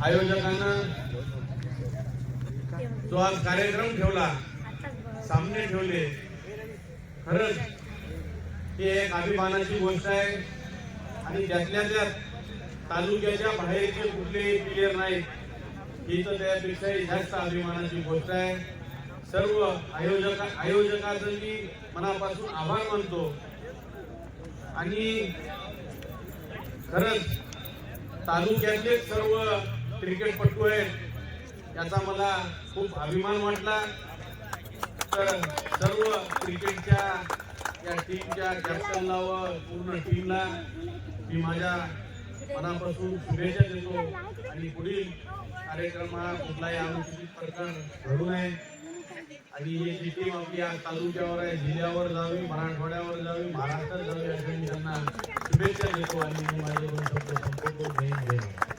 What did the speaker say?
आयोजकांना जो आज कार्यक्रम ठेवला, सामने ठेवले, खरंच ही एक अभिमानाची गोष्ट आहे। आणि त्यातल्या त्यात तालुक्याच्या बाहेरचे कुठलेही प्लेयर नाही, ही तर त्यापेक्षाही जास्त अभिमानाची गोष्ट आहे। सर्व आयोजकांचं मी मनापासून आभार मानतो। आणि खरंच तालुक्यातले सर्व क्रिकेटपटू आहेत याचा मला खूप अभिमान वाटला। तर सर्व क्रिकेटच्या या टीमच्या कॅप्टनला व पूर्ण टीमला मी माझ्या मनापासून शुभेच्छा देतो। आणि पुढील कार्यक्रमात कुठलाही अनुचित प्रकार घडू नये आणि ही टीम आपली आज तालुक्यावर आहे, जिल्ह्यावर जावी, मराठवाड्यावर जावी, महाराष्ट्रात जावी अशी मी त्यांना शुभेच्छा देतो। आणि माझे दोन शब्द संपवतो। जय हिंद।